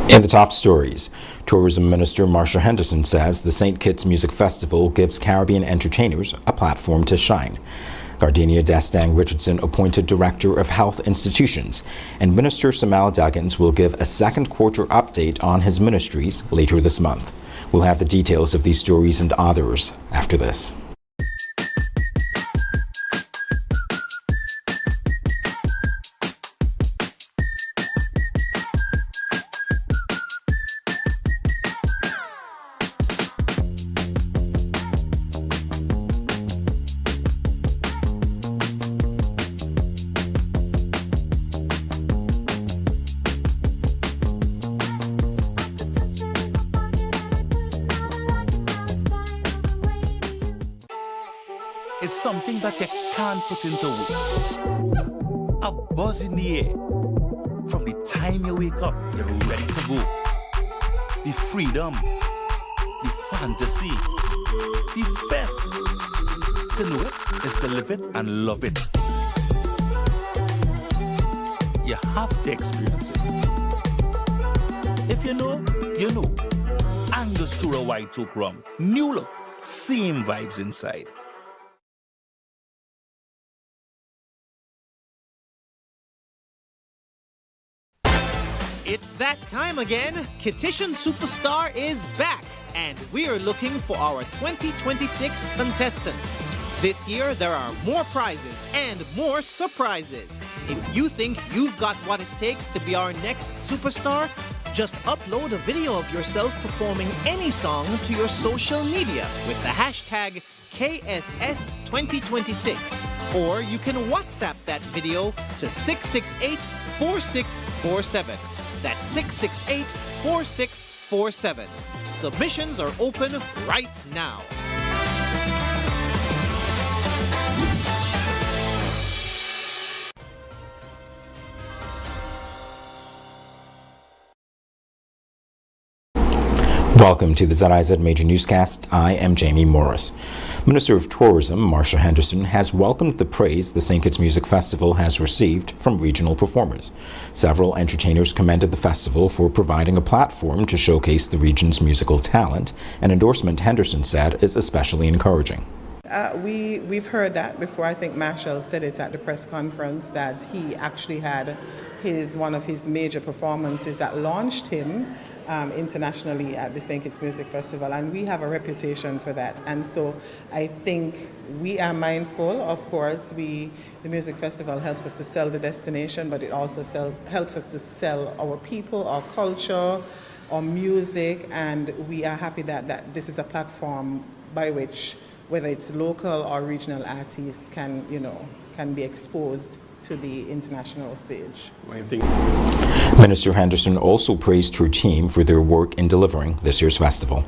In the top stories, Tourism Minister Marsha Henderson says the St. Kitts Music Festival gives Caribbean entertainers a platform to shine. Gardenia Destang Richardson appointed Director of Health Institutions, and Minister Samal Duggins will give a second quarter update on his ministries later this month. We'll have the details of these stories and others after this. It's something that you can't put into words. A buzz in the air. From the time you wake up, you're ready to go. The freedom, the fantasy, the fete. To know it is to live it and love it. You have to experience it. If you know, you know. Angostura White Oak Rum. New look, same vibes inside. It's that time again. Kittition Superstar is back, and we are looking for our 2026 contestants. This year, there are more prizes and more surprises. If you think you've got what it takes to be our next superstar, just upload a video of yourself performing any song to your social media with the hashtag KSS2026, or you can WhatsApp that video to 668-4647. That's 668-4647. Submissions are open right now. Welcome to the ZIZ Major Newscast. I am Jamie Morris. Minister of Tourism Marsha Henderson has welcomed the praise the St. Kitts Music Festival has received from regional performers. Several entertainers commended the festival for providing a platform to showcase the region's musical talent, an endorsement Henderson said is especially encouraging. We've heard that before. I think Marshall said it at the press conference that he actually had one of his major performances that launched him internationally at the St. Kitts Music Festival, and we have a reputation for that. And so I think we are mindful. Of course, the music festival helps us to sell the destination, but it also helps us to sell our people, our culture, our music, and we are happy that this is a platform by which, whether it's local or regional artists, can be exposed to the international stage. Minister Henderson also praised her team for their work in delivering this year's festival.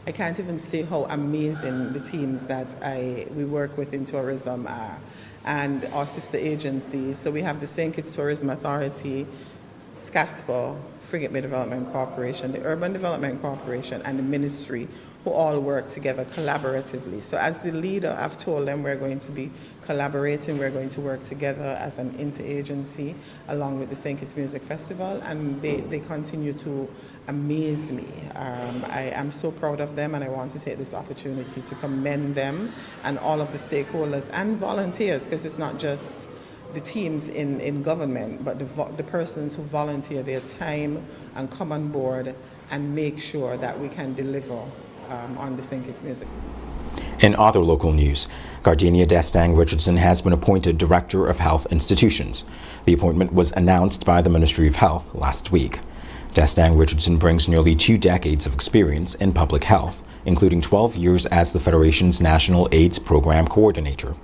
I can't even say how amazing the teams that we work with in tourism are, and our sister agencies. So we have the St. Kitts Tourism Authority, SCASPA, Frigate Bay Development Corporation, the Urban Development Corporation, and the Ministry, who all work together collaboratively. So as the leader, I've told them we're going to be collaborating, we're going to work together as an interagency along with the St. Kitts Music Festival, and they continue to amaze me. I am so proud of them, and I want to take this opportunity to commend them and all of the stakeholders and volunteers, because it's not just the teams in government, but the persons who volunteer their time and come on board and make sure that we can deliver on the St. Kitts music. In other local news, Gardenia Destang Richardson has been appointed Director of Health Institutions. The appointment was announced by the Ministry of Health last week. Destang Richardson brings nearly 2 decades of experience in public health, including 12 years as the Federation's National AIDS Program Coordinator.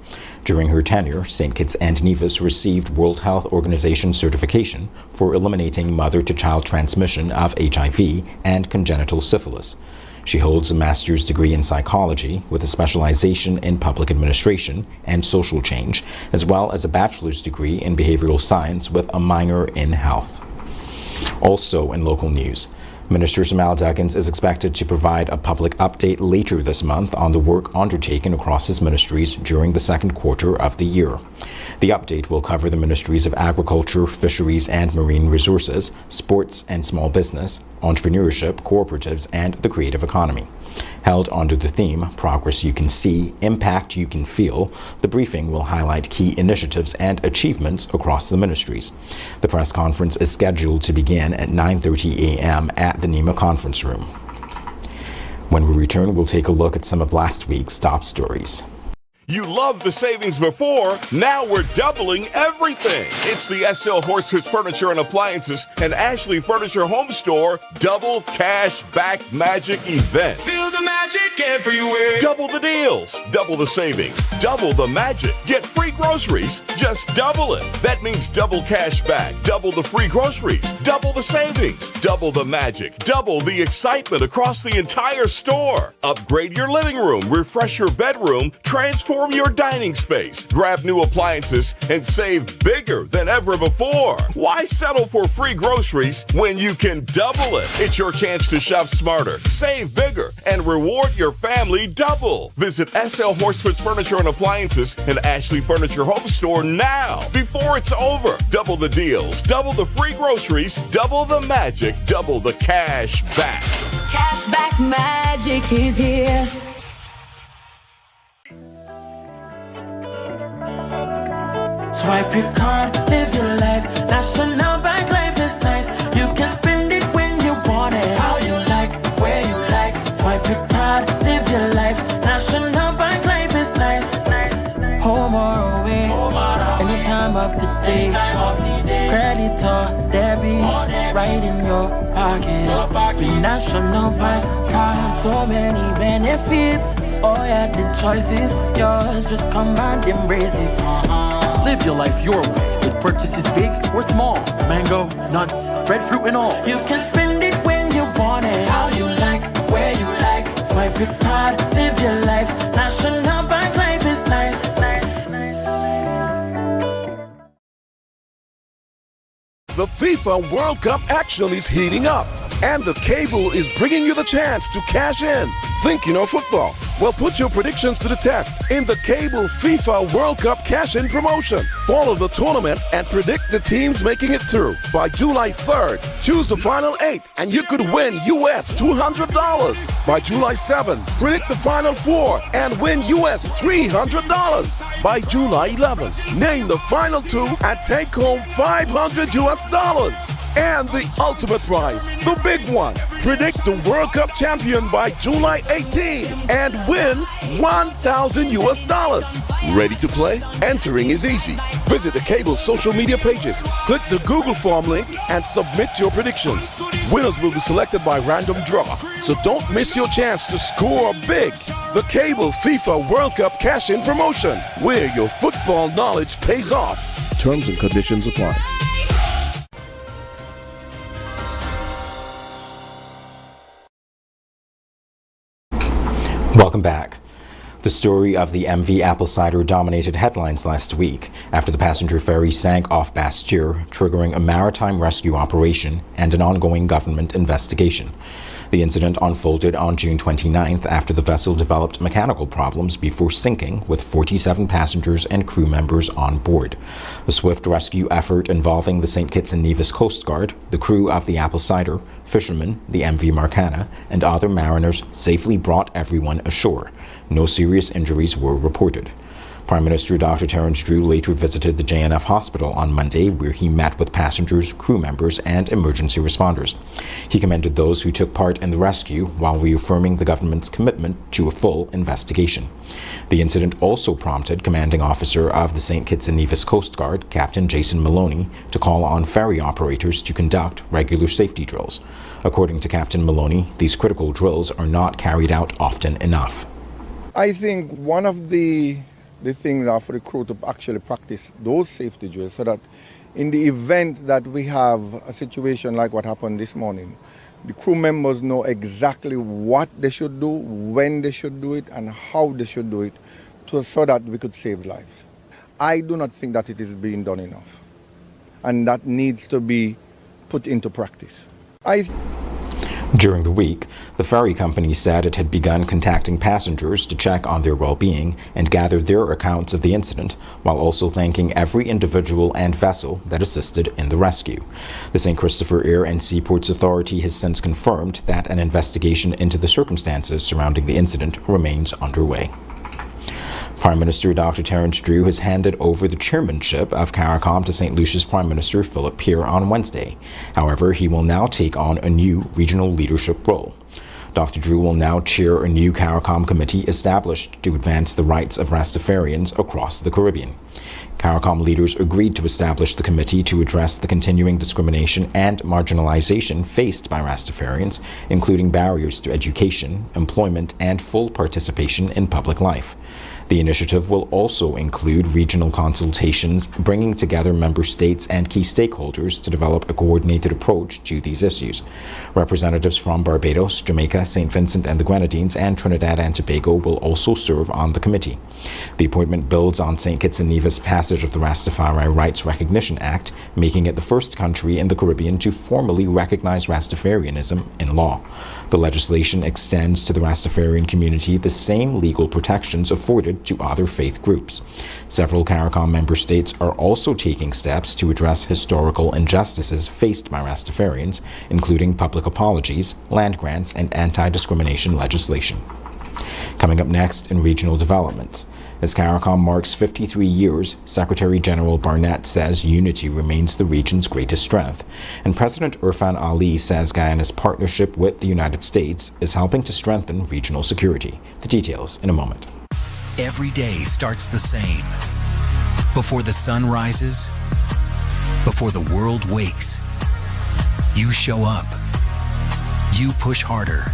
During her tenure, St. Kitts and Nevis received World Health Organization certification for eliminating mother-to-child transmission of HIV and congenital syphilis. She holds a master's degree in psychology with a specialization in public administration and social change, as well as a bachelor's degree in behavioral science with a minor in health. Also in local news, Minister Samal Duggins is expected to provide a public update later this month on the work undertaken across his ministries during the second quarter of the year. The update will cover the ministries of Agriculture, Fisheries and Marine Resources, Sports and Small Business, Entrepreneurship, Cooperatives and the Creative Economy. Held under the theme, Progress You Can See, Impact You Can Feel, the briefing will highlight key initiatives and achievements across the ministries. The press conference is scheduled to begin at 9:30 a.m. at the NEMA conference room. When we return, we'll take a look at some of last week's top stories. You loved the savings before, now we're doubling everything. It's the SL Horsefits Furniture and Appliances and Ashley Furniture Home Store Double Cash Back Magic event. Feel the magic everywhere. Double the deals, double the savings, double the magic. Get free groceries, just double it. That means double cash back, double the free groceries, double the savings, double the magic, double the excitement across the entire store. Upgrade your living room, refresh your bedroom, transform your dining space, grab new appliances, and save bigger than ever before. Why settle for free groceries when you can double it? It's your chance to shop smarter, save bigger, and reward your family double. Visit SL Horsefits Furniture and Appliances and Ashley Furniture Home Store now before it's over. Double the deals, double the free groceries, double the magic, double the cash back. Cashback magic is here. Swipe your card, live your life. National Bank Life is nice. You can spend it when you want it, how you like, where you like. Swipe your card, live your life. National Bank Life is nice. Home or away, any time of the day. Credit or debit, right in your pocket. With National Bank card, so many benefits. Oh yeah, the choice is yours. Just come and embrace it. Live your life your way with purchases big or small. Mango, nuts, breadfruit and all. You can spend it when you want it, how you like, where you like. Swipe your card, live your life. National Bank Life is nice. The FIFA World Cup action is heating up, and the cable is bringing you the chance to cash in. Thinking of football? Well, put your predictions to the test in the cable FIFA World Cup cash-in promotion. Follow the tournament and predict the teams making it through. By July 3rd, choose the final 8 and you could win US $200. By July 7th, predict the final 4 and win US $300. By July 11th, name the final 2 and take home $500 US. And the ultimate prize, the big one. Predict the World Cup champion by July 18 and win $1,000 US. Ready to play? Entering is easy. Visit the cable social media pages, click the Google form link and submit your predictions. Winners will be selected by random draw, so don't miss your chance to score big. The Cable FIFA World Cup cash-in promotion, where your football knowledge pays off. Terms and conditions apply. Welcome back. The story of the MV Apple Cider dominated headlines last week after the passenger ferry sank off Bastyr, triggering a maritime rescue operation and an ongoing government investigation. The incident unfolded on June 29th after the vessel developed mechanical problems before sinking with 47 passengers and crew members on board. A swift rescue effort involving the St. Kitts and Nevis Coast Guard, the crew of the Apple Cider, fishermen, the MV Marcana, and other mariners safely brought everyone ashore. No serious injuries were reported. Prime Minister Dr. Terence Drew later visited the JNF hospital on Monday, where he met with passengers, crew members, and emergency responders. He commended those who took part in the rescue while reaffirming the government's commitment to a full investigation. The incident also prompted Commanding Officer of the St. Kitts and Nevis Coast Guard, Captain Jason Maloney, to call on ferry operators to conduct regular safety drills. According to Captain Maloney, these critical drills are not carried out often enough. I think one of the things are for the crew to actually practice those safety drills so that in the event that we have a situation like what happened this morning, the crew members know exactly what they should do, when they should do it, and how they should do it so that we could save lives. I do not think that it is being done enough, and that needs to be put into practice. During the week, the ferry company said it had begun contacting passengers to check on their well-being and gather their accounts of the incident, while also thanking every individual and vessel that assisted in the rescue. The St. Christopher Air and Seaports Authority has since confirmed that an investigation into the circumstances surrounding the incident remains underway. Prime Minister Dr. Terence Drew has handed over the chairmanship of CARICOM to St. Lucia's Prime Minister Philip Pierre on Wednesday. However, he will now take on a new regional leadership role. Dr. Drew will now chair a new CARICOM committee established to advance the rights of Rastafarians across the Caribbean. CARICOM leaders agreed to establish the committee to address the continuing discrimination and marginalization faced by Rastafarians, including barriers to education, employment, and full participation in public life. The initiative will also include regional consultations, bringing together member states and key stakeholders to develop a coordinated approach to these issues. Representatives from Barbados, Jamaica, St. Vincent and the Grenadines, and Trinidad and Tobago will also serve on the committee. The appointment builds on St. Kitts and Nevis' passage of the Rastafari Rights Recognition Act, making it the first country in the Caribbean to formally recognize Rastafarianism in law. The legislation extends to the Rastafarian community the same legal protections afforded to other faith groups. Several CARICOM member states are also taking steps to address historical injustices faced by Rastafarians, including public apologies, land grants, and anti-discrimination legislation. Coming up next in regional developments. As CARICOM marks 53 years, Secretary General Barnett says unity remains the region's greatest strength. And President Irfan Ali says Guyana's partnership with the United States is helping to strengthen regional security. The details in a moment. Every day starts the same. Before the sun rises, before the world wakes, you show up. You push harder.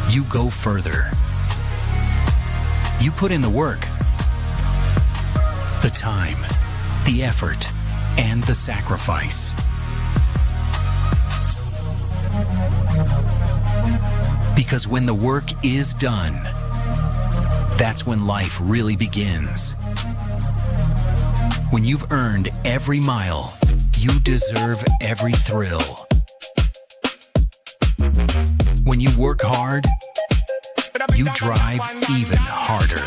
You go further. You put in the work, the time, the effort, and the sacrifice. Because when the work is done, that's when life really begins. When you've earned every mile, you deserve every thrill. When you work hard, you drive even harder.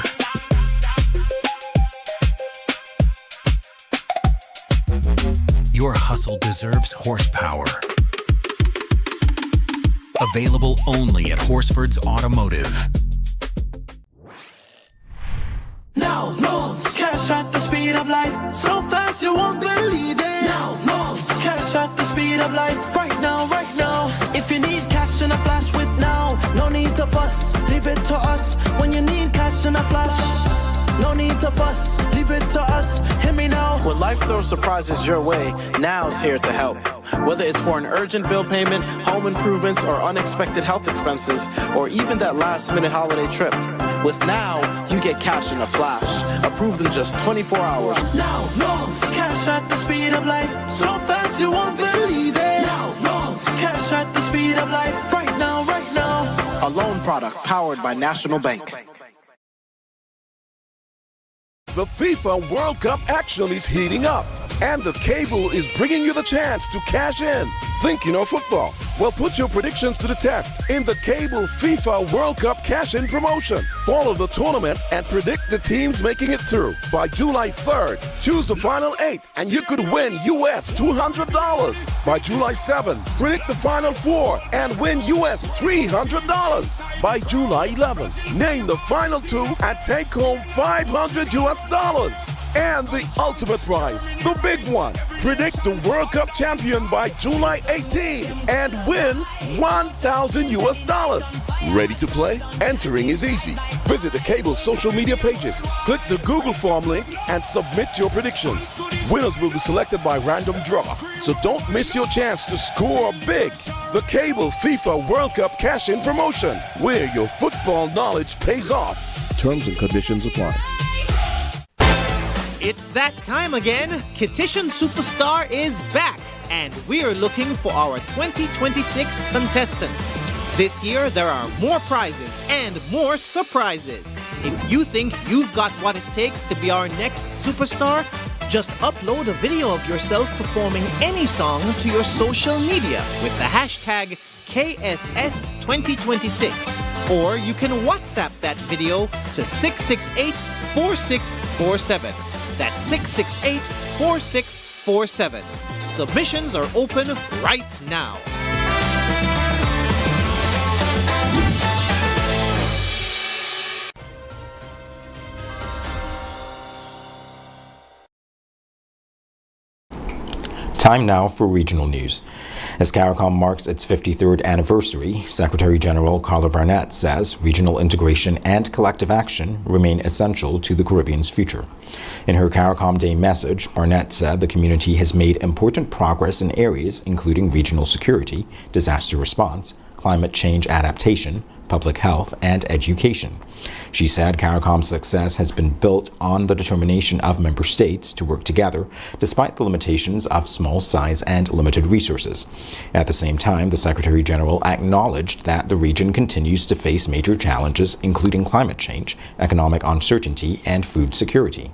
Your hustle deserves horsepower. Available only at Horsford's Automotive. Now loans, cash at the speed of life, so fast you won't believe it. Now loans, cash at the speed of life, right now, right now. If you need cash in a flash with now, no need to fuss, leave it to us. When you need cash in a flash, no need to fuss, leave it to us. Hear me now. When life throws surprises your way, Now's here to help. Whether it's for an urgent bill payment, home improvements, or unexpected health expenses, or even that last-minute holiday trip, with Now, you get cash in a flash, approved in just 24 hours. Now loans, cash at the speed of life, so fast you won't believe it. Now loans, cash at the speed of life, right now, right now. A loan product powered by National Bank. The FIFA World Cup action is heating up, and the cable is bringing you the chance to cash in. Think you know football? Well, put your predictions to the test in the cable FIFA World Cup cash-in promotion. Follow the tournament and predict the teams making it through. By July 3rd, choose the final 8 and you could win US $200. By July 7th, predict the final 4 and win US $300. By July 11th, name the final 2 and take home $500 US. And the ultimate prize, the big one. Predict the World Cup champion by July 18 and win $1,000 US. Ready to play? Entering is easy. Visit the cable's social media pages, click the Google form link, and submit your predictions. Winners will be selected by random draw, so don't miss your chance to score big. The Cable FIFA World Cup cash-in promotion, where your football knowledge pays off. Terms and conditions apply. It's that time again. Kittition Superstar is back, and we are looking for our 2026 contestants. This year, there are more prizes and more surprises. If you think you've got what it takes to be our next superstar, Just upload a video of yourself performing any song to your social media with the hashtag KSS2026, or you can WhatsApp that video to 668-4647. That's 668-4647. Submissions are open right now. Time now for regional news. As CARICOM marks its 53rd anniversary, Secretary General Carla Barnett says regional integration and collective action remain essential to the Caribbean's future. In her CARICOM Day message, Barnett said the community has made important progress in areas including regional security, disaster response, climate change adaptation, public health, and education. She said CARICOM's success has been built on the determination of member states to work together despite the limitations of small size and limited resources. At the same time, the Secretary General acknowledged that the region continues to face major challenges including climate change, economic uncertainty, and food security.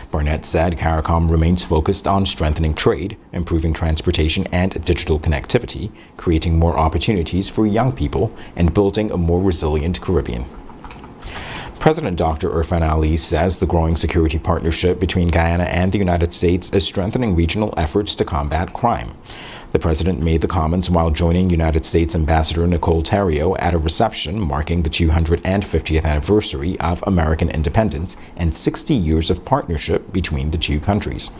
Barnett said CARICOM remains focused on strengthening trade, improving transportation and digital connectivity, creating more opportunities for young people, and building a more resilient Caribbean. President Dr. Irfan Ali says the growing security partnership between Guyana and the United States is strengthening regional efforts to combat crime. The president made the comments while joining United States Ambassador Nicole Terrio at a reception marking the 250th anniversary of American independence and 60 years of partnership between the two countries.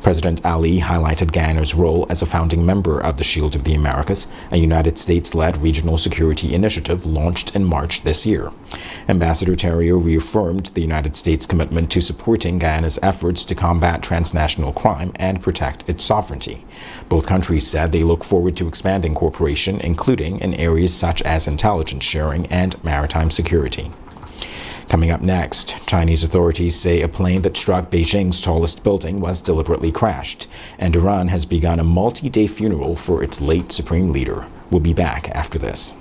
President Ali highlighted Guyana's role as a founding member of the Shield of the Americas, a United States-led regional security initiative launched in March this year. Ambassador Terrio reaffirmed the United States' commitment to supporting Guyana's efforts to combat transnational crime and protect its sovereignty. Both countries said they look forward to expanding cooperation, including in areas such as intelligence sharing and maritime security. Coming up next, Chinese authorities say a plane that struck Beijing's tallest building was deliberately crashed, and Iran has begun a multi-day funeral for its late supreme leader. We'll be back after this.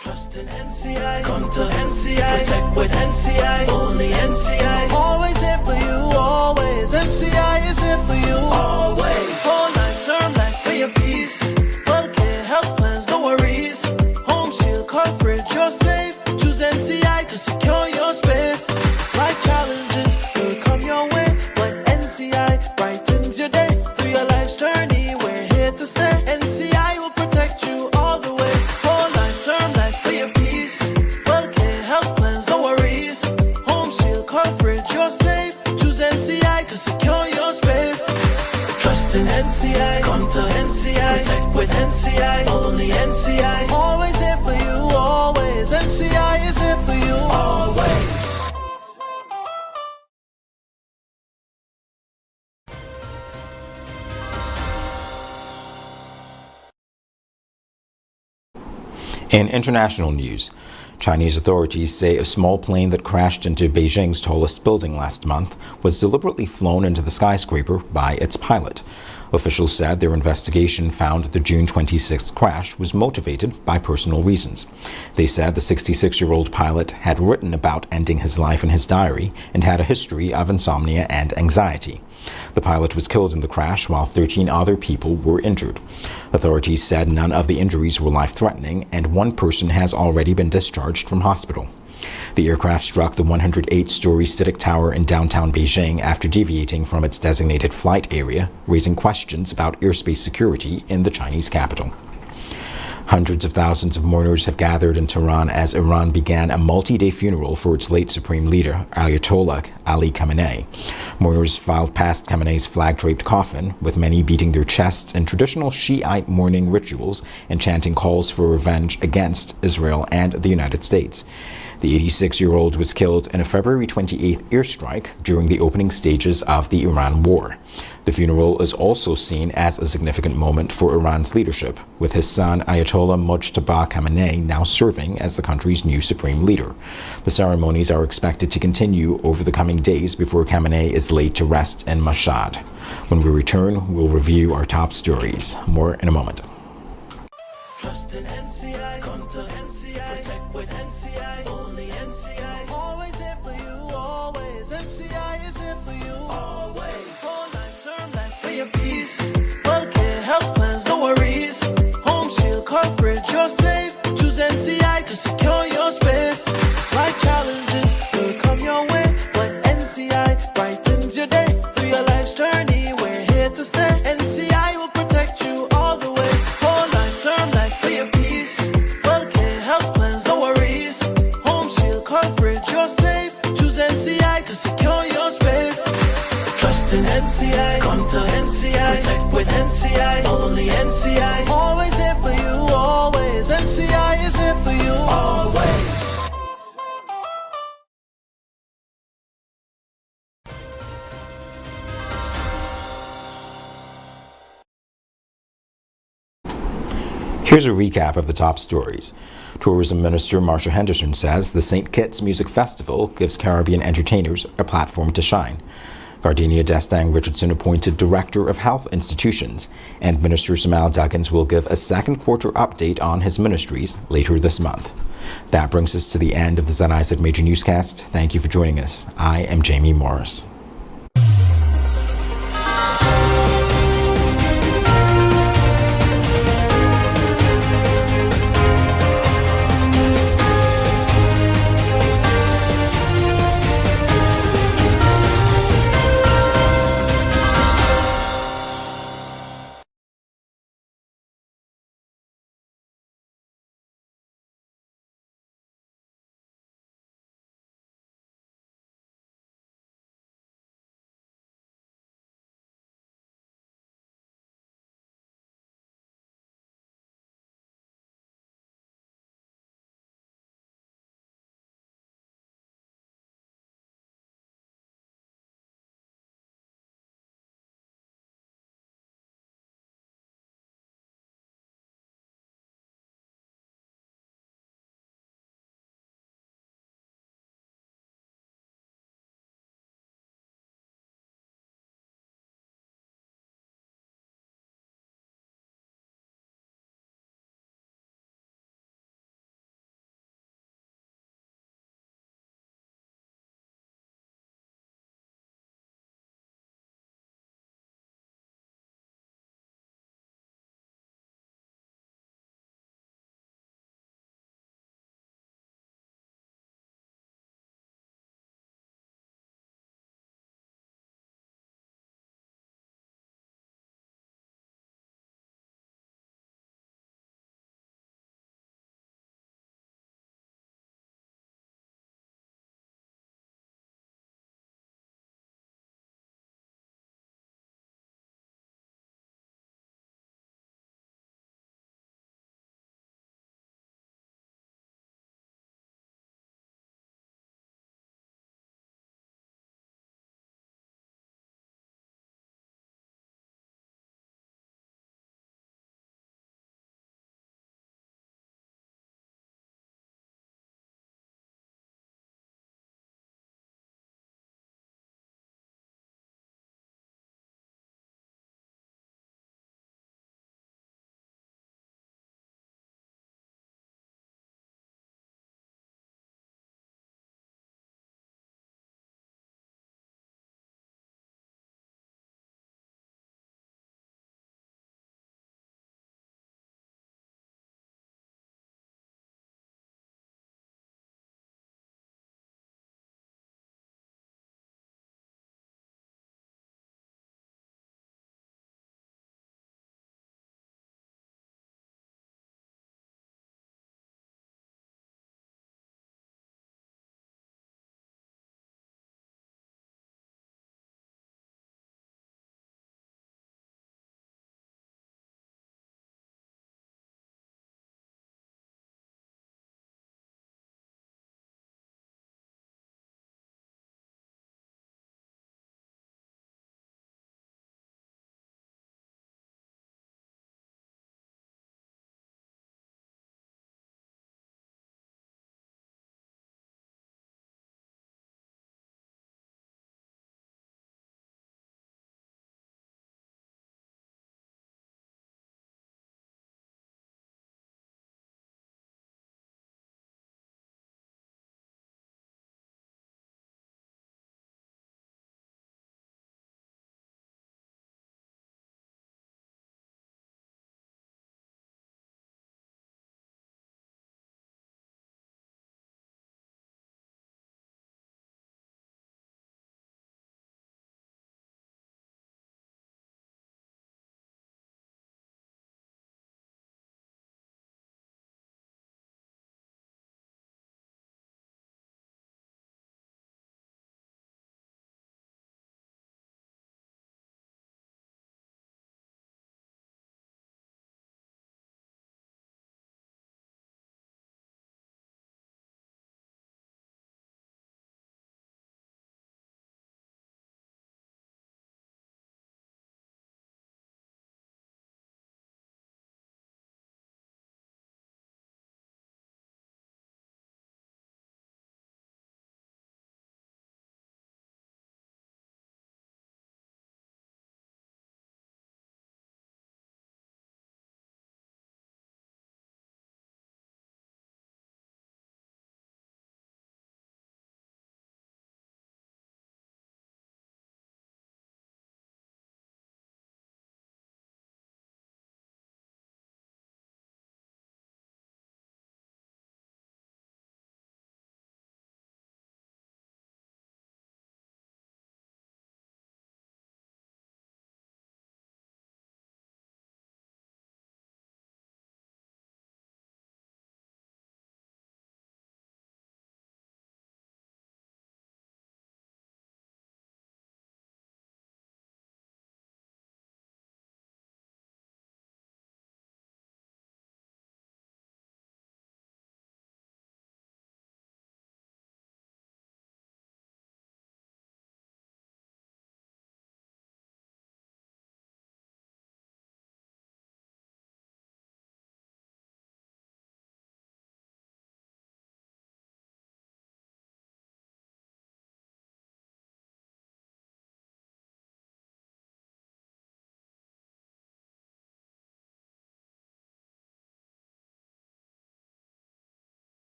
Trust in NCI, come to NCI, protect with NCI, only NCI, always here for you, always, NCI is here for you, always, whole life, term life, for your peace, healthcare, health plans, no worries, home shield, coverage, you're safe, choose NCI to secure your space, life challenges will come your way, but NCI brightens your day, through your life's journey, we're here to stay, NCI will protect you all the way, whole life, term life, for your peace, healthcare, health plans, no worries, home shield, coverage, you're safe, choose NCI to secure your space, trust in NCI, come to NCI, protect with NCI, only NCI, always here for you, always, NCI is here for you, always. In international news, Chinese authorities say a small plane that crashed into Beijing's tallest building last month was deliberately flown into the skyscraper by its pilot. Officials said their investigation found the June 26th crash was motivated by personal reasons. They said the 66-year-old pilot had written about ending his life in his diary and had a history of insomnia and anxiety. The pilot was killed in the crash while 13 other people were injured. Authorities said none of the injuries were life-threatening and one person has already been discharged from hospital. The aircraft struck the 108-story CITIC Tower in downtown Beijing after deviating from its designated flight area, raising questions about airspace security in the Chinese capital. Hundreds of thousands of mourners have gathered in Tehran as Iran began a multi-day funeral for its late supreme leader, Ayatollah Ali Khamenei. Mourners filed past Khamenei's flag-draped coffin, with many beating their chests in traditional Shiite mourning rituals and chanting calls for revenge against Israel and the United States. The 86-year-old was killed in a February 28th airstrike during the opening stages of the Iran war. The funeral is also seen as a significant moment for Iran's leadership, with his son Ayatollah Mojtaba Khamenei now serving as the country's new supreme leader. The ceremonies are expected to continue over the coming days before Khamenei is laid to rest in Mashhad. When we return, we'll review our top stories. More in a moment. Trust in NCI, come to NCI, protect with NCI, only NCI, always here for you, always, NCI is here for you, always, whole life, NCI. Come to NCI. Protect with NCI. Only NCI. Always here for you, always. NCI is here for you, always. Here's a recap of the top stories. Tourism Minister Marsha Henderson says the St. Kitts Music Festival gives Caribbean entertainers a platform to shine. Gardenia Destang Richardson appointed Director of Health Institutions, and Minister Samal Duggins will give a second quarter update on his ministries later this month. That brings us to the end of the ZIZ Major Newscast. Thank you for joining us. I am Jamie Morris.